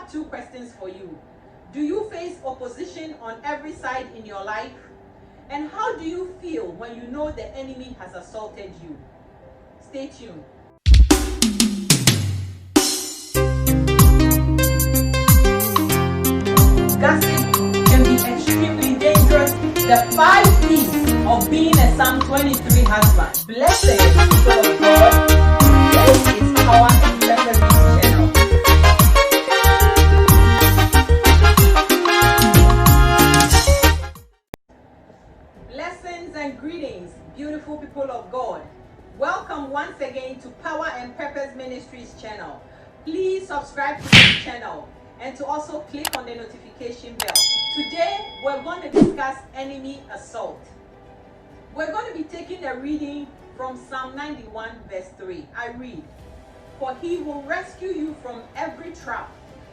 have two questions for you. Do you face opposition on every side in your life? And how do you feel when you know the enemy has assaulted you? Stay tuned. Gossip can be extremely dangerous. The 5 P's of being a Psalm 23 husband. Blessed people of God. This is Power and Purpose channel. Blessings and greetings, beautiful people of God. Welcome once again to Power and Purpose Ministries channel. Please subscribe to this channel and to also click on the notification bell. Today we're going to discuss enemy assault. We're going to be taking a reading from Psalm 91 verse 3. I read, "For he will rescue you from every trap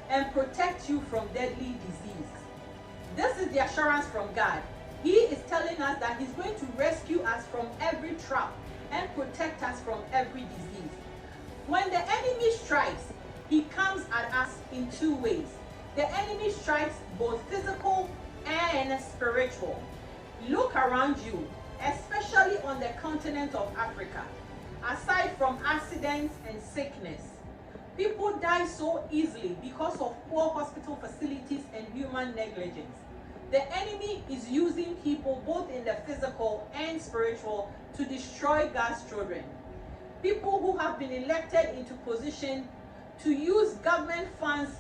and protect you from deadly disease." This is the assurance from God. He is telling us that he's going to rescue us from every trap and protect us from every disease. When the enemy strikes, he comes at us in two ways. The enemy strikes both physical and spiritual. Look around you, especially on the continent of Africa. Aside from accidents and sickness, people die so easily because of poor hospital facilities and human negligence. The enemy is using people both in the physical and spiritual to destroy God's children. People who have been elected into position to use government funds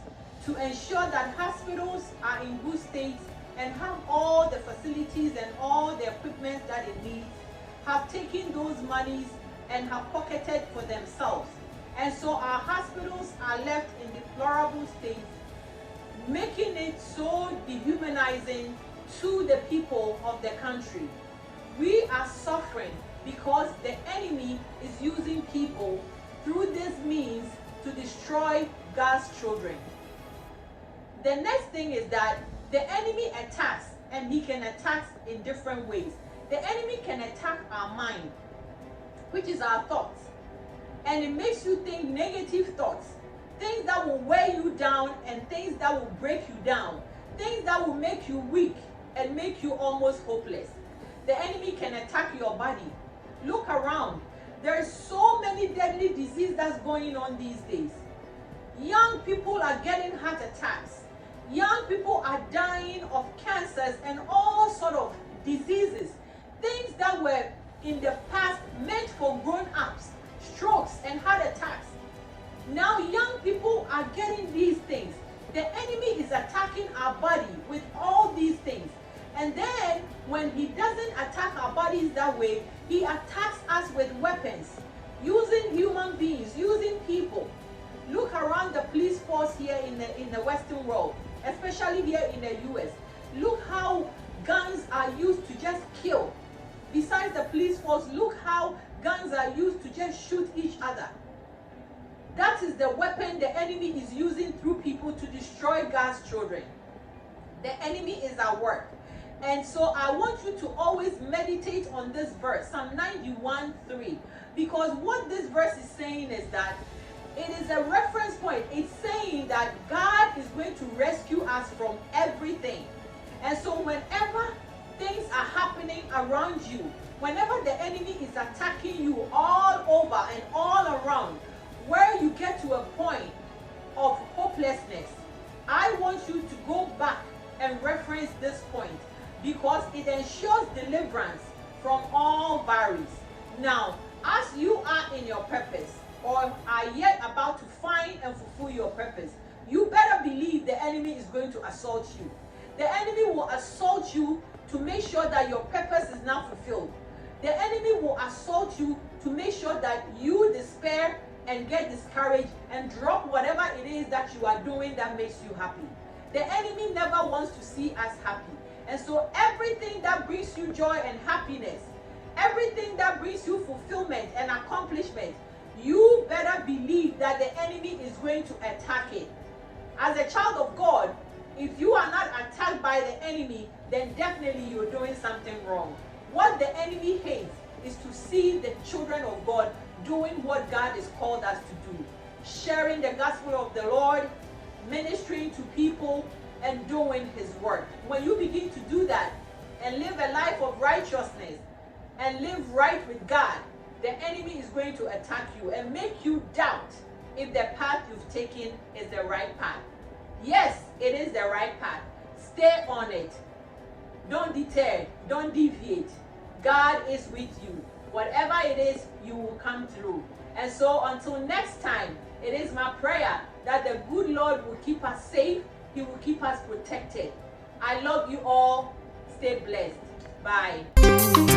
to ensure that hospitals are in good state and have all the facilities and all the equipment that it needs, have taken those monies and have pocketed for themselves. And so our hospitals are left in deplorable states, making it so dehumanizing to the people of the country. We are suffering because the enemy is using people through this means to destroy God's children. The next thing is that the enemy attacks, and he can attack in different ways. The enemy can attack our mind, which is our thoughts, and it makes you think negative thoughts, things that will weigh you down and things that will break you down, things that will make you weak and make you almost hopeless. The enemy can attack your body. Look around. There is so many deadly diseases that's going on these days. Young people are getting heart attacks. Young people are dying of cancers and all sort of diseases. Things that were in the past meant for grown-ups, strokes and heart attacks. Now young people are getting these things. The enemy is attacking our body with all these things. And then when he doesn't attack our bodies that way, he attacks us with weapons, using human beings, using people. Look around the police force here in the Western world, especially here in the US. Look how guns are used to just kill. Besides the police force, look how guns are used to just shoot each other. That is the weapon the enemy is using through people to destroy God's children. The enemy is at work. And so I want you to always meditate on this verse, Psalm 91:3, because what this verse is saying is that it is a reference point. It's saying that God is going to rescue us from everything. And so whenever things are happening around you, whenever the enemy is attacking you all over and all around, where you get to a point of hopelessness, I want you to go back and reference this point, because it ensures deliverance from all virus. Now, as you are in your purpose, or are yet about to find and fulfill your purpose, you better believe the enemy is going to assault you. The enemy will assault you to make sure that your purpose is not fulfilled. The enemy will assault you to make sure that you despair and get discouraged and drop whatever it is that you are doing that makes you happy. The enemy never wants to see us happy. And so everything that brings you joy and happiness, everything that brings you fulfillment and accomplishment, you better believe that the enemy is going to attack it. As a child of God, if you are not attacked by the enemy, then definitely you're doing something wrong. What the enemy hates is to see the children of God doing what God has called us to do. Sharing the gospel of the Lord, ministering to people and doing his work. When you begin to do that and live a life of righteousness and live right with God, the enemy is going to attack you and make you doubt if the path you've taken is the right path. Yes, it is the right path. Stay on it. Don't deter. Don't deviate. God is with you. Whatever it is, you will come through. And so until next time, it is my prayer that the good Lord will keep us safe. He will keep us protected. I love you all. Stay blessed. Bye.